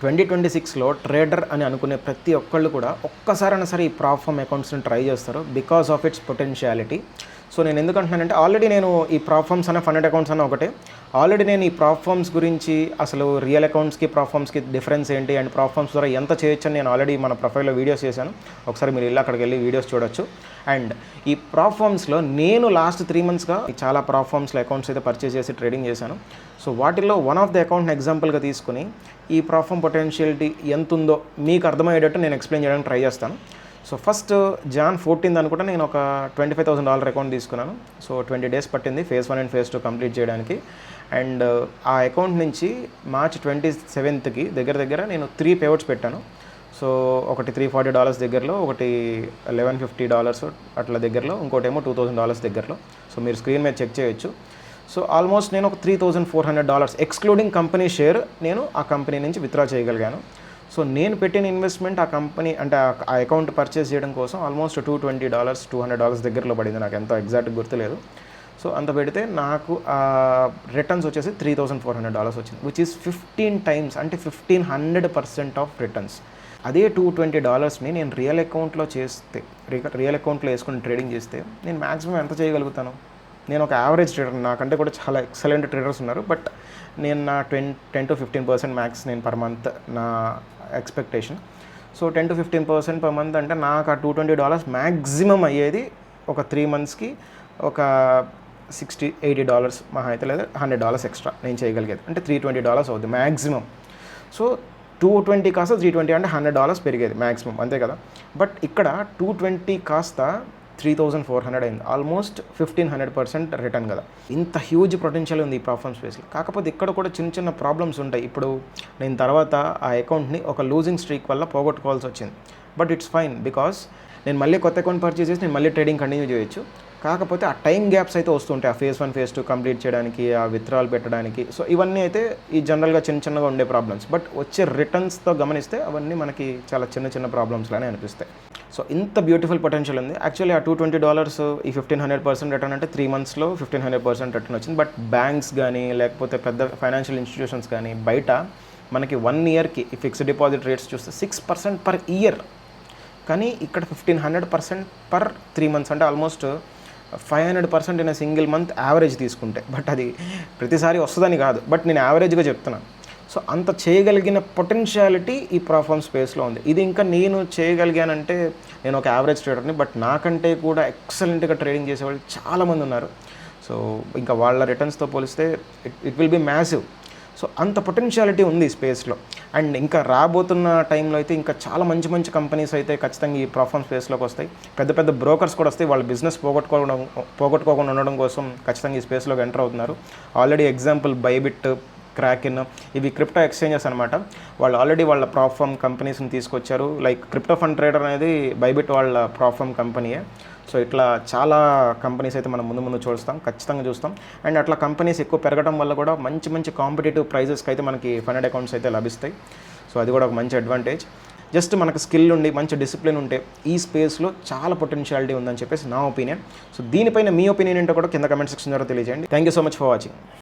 2026లో trader అని అనుకునే ప్రతి ఒక్కళ్ళు కూడా ఒక్కసారైనా సరే ఈ ప్రాఫామ్ అకౌంట్స్ని ట్రై చేస్తారు because of it's potentiality. So నేను ఎందుకు అంటున్నానంటే ఆల్రెడీ నేను ఈ ప్రాఫామ్స్ అన్న ఫండెడ్ అకౌంట్స్ అన్న ఒకటే. ఆల్రెడీ నేను ఈ ప్రాఫామ్స్ గురించి అసలు రియల్ అకౌంట్స్కి ప్రాఫామ్స్కి డిఫరెన్స్ ఏంటి అండ్ ప్రాఫామ్స్ ద్వారా ఎంత చేయొచ్చు అని నేను ఆల్రెడీ మన ప్రొఫైల్లో వీడియోస్ చేశాను. ఒకసారి మీరు అక్కడికి వెళ్ళి వీడియోస్ చూడొచ్చు. అండ్ ఈ ప్రాఫామ్స్లో నేను లాస్ట్ 3 monthsగా చాలా ప్రాఫామ్స్లో అకౌంట్స్ అయితే పర్చేస్ చేసి ట్రేడింగ్ చేశాను. సో వాటిల్లో వన్ ఆఫ్ ది అకౌంట్ని ఎగ్జాంపుల్గా తీసుకుని ఈ ప్రాఫామ్ పొటెన్షియాలిటీ ఎంత ఉందో మీకు అర్థమయ్యేటట్టు నేను ఎక్స్ప్లెయిన్ చేయడానికి ట్రై చేస్తాను. సో ఫస్ట్ Jan 14th అనుకుంటా నేను ఒక $25,000 అకౌంట్ తీసుకున్నాను. సో 20 days పట్టింది phase 1 అండ్ phase 2 కంప్లీట్ చేయడానికి. అండ్ ఆ అకౌంట్ నుంచి March 27th దగ్గర నేను 3 పేమెంట్స్ పెట్టాను. సో ఒకటి $340 దగ్గరలో, ఒకటి $1,150 అట్లా దగ్గరలో, ఇంకోటేమో $2,000 దగ్గరలో. సో మీరు స్క్రీన్ మీద చెక్ చేయొచ్చు. సో ఆల్మోస్ట్ నేను ఒక $3,400 ఎక్స్క్లూడింగ్ కంపెనీ షేర్ నేను ఆ కంపెనీ నుంచి విత్డ్రా చేయగలిగాను. సో నేను పెట్టిన ఇన్వెస్ట్మెంట్ ఆ కంపెనీ అంటే ఆ అకౌంట్ పర్చేస్ చేయడం కోసం ఆల్మోస్ట్ $220 $200 దగ్గరలో పడింది. నాకు ఎంతో ఎగ్జాక్ట్ గుర్తులేదు. సో అంత పెడితే నాకు రిటర్న్స్ వచ్చేసి $3,400 వచ్చింది, విచ్ ఈస్ 15 times, అంటే 1500% ఆఫ్ రిటర్న్స్. అదే $220ని నేను రియల్ అకౌంట్లో వేసుకుని ట్రేడింగ్ చేస్తే నేను మ్యాక్సిమం ఎంత చేయగలుగుతాను? నేను ఒక యావరేజ్ ట్రేడర్, నాకంటే కూడా చాలా ఎక్సలెంట్ ట్రేడర్స్ ఉన్నారు. బట్ నేను నా 10 to 15% మ్యాక్స్ నేను పర్ మంత్ నా expectation. So 10 to 15% per month అంటే నాకు ఆ $220 మ్యాక్సిమం అయ్యేది ఒక 3 monthsకి ఒక $60-80 మహా అయితే, లేదా $100 ఎక్స్ట్రా నేను చేయగలిగేది, అంటే $320 అవుతుంది మ్యాక్సిమం. సో 220 కాస్త 320 అంటే $100 పెరిగేది మ్యాక్సిమం, అంతే కదా. బట్ ఇక్కడ 220 కాస్త 3,400 అయింది, ఆల్మోస్ట్ 1500% రిటర్న్ కదా. ఇంత హ్యూజ్ పొటెన్షియల్ ఉంది ఈ ప్రాఫామ్ స్పేస్లో. కాకపోతే ఇక్కడ కూడా చిన్న ప్రాబ్లమ్స్ ఉంటాయి. ఇప్పుడు నేను తర్వాత ఆ అకౌంట్ని ఒక లూజింగ్ స్ట్రీక్ వల్ల పోగొట్టుకోవాల్సి వచ్చింది. బట్ ఇట్స్ ఫైన్, బికాస్ నేను మళ్ళీ కొత్త అకౌంట్ పర్చేస్ చేసి నేను మళ్ళీ ట్రేడింగ్ కంటిన్యూ చేయొచ్చు. కాకపోతే ఆ టైం గ్యాప్స్ అయితే వస్తుంటాయి, ఆ phase 1 phase 2 కంప్లీట్ చేయడానికి, ఆ విత్డ్రాల్ పెట్టడానికి. సో ఇవన్నీ అయితే ఈ జనరల్గా చిన్నగా ఉండే ప్రాబ్లమ్స్. బట్ వచ్చే రిటర్న్స్తో గమనిస్తే అవన్నీ మనకి చాలా చిన్న ప్రాబ్లమ్స్ లానే అనిపిస్తాయి. సో ఇంత బ్యూటిఫుల్ పొటెన్షియల్ ఉంది. యాక్చువల్లీ ఆ $220 ఈ 1500% రిటర్న్ అంటే 3 monthsలో 1500% రిటర్న్ వచ్చింది. బట్ బ్యాంక్స్ కానీ లేకపోతే పెద్ద ఫైనాన్షియల్ ఇన్స్టిట్యూషన్స్ కానీ బయట మనకి 1 yearకి ఈ ఫిక్స్డ్ డిపాజిట్ రేట్స్ చూస్తే 6% per year. కానీ ఇక్కడ 1500% per 3 months, అంటే almost 500% in single month average తీసుకుంటే. బట్ అది ప్రతిసారి వస్తుందని కాదు, బట్ నేను యావరేజ్గా చెప్తున్నాను. సో అంత చేయగలిగిన పొటెన్షియాలిటీ ఈ ప్రాఫామ్ స్పేస్లో ఉంది. ఇది ఇంకా నేను చేయగలిగానంటే నేను ఒక యావరేజ్ ట్రేడర్ని, బట్ నాకంటే కూడా ఎక్సలెంట్గా ట్రేడింగ్ చేసేవాళ్ళు చాలామంది ఉన్నారు. సో ఇంకా వాళ్ళ రిటర్న్స్తో పోలిస్తే it will be massive. So అంత పొటెన్షియాలిటీ ఉంది ఈ స్పేస్లో. అండ్ ఇంకా రాబోతున్న టైంలో అయితే ఇంకా చాలా మంచి కంపెనీస్ అయితే ఖచ్చితంగా ఈ ప్రాఫామ్ స్పేస్లోకి వస్తాయి. పెద్ద బ్రోకర్స్ కూడా వస్తాయి, వాళ్ళ బిజినెస్ పోగొట్టుకోకుండా ఉండడం కోసం ఖచ్చితంగా ఈ స్పేస్లోకి ఎంటర్ అవుతున్నారు. ఆల్రెడీ ఎగ్జాంపుల్ బైబిట్, క్రాకెన్, ఇవి క్రిప్టో ఎక్స్చేంజెస్ అనమాట. వాళ్ళు ఆల్రెడీ వాళ్ళ ప్రాఫామ్ కంపెనీస్ని తీసుకొచ్చారు. లైక్ క్రిప్టో ఫండ్ ట్రేడర్ అనేది బైబిట్ వాళ్ళ ప్రాఫామ్ కంపెనీయే. సో ఇట్లా చాలా కంపెనీస్ అయితే మనం ముందు ఖచ్చితంగా చూస్తాం. అండ్ అట్లా కంపెనీస్ ఎక్కువ పెరగడం వల్ల కూడా మంచి కాంపిటేటివ్ ప్రైజెస్కి అయితే మనకి ఫండెడ్ అకౌంట్స్ అయితే లభిస్తాయి. సో అది కూడా ఒక మంచి అడ్వాంటేజ్. జస్ట్ మనకు స్కిల్ ఉండి మంచి డిసిప్లిన్ ఉంటే ఈ స్పేస్లో చాలా పొటెన్షియాలిటీ ఉందని చెప్పేసి నా ఒపీనియన్. సో దీనిపైన మీ ఒపీనియన్ ఏంటో కూడా కింద కమెంట్ సెక్షన్ ద్వారా తెలియజేయండి. Thank you so much for watching.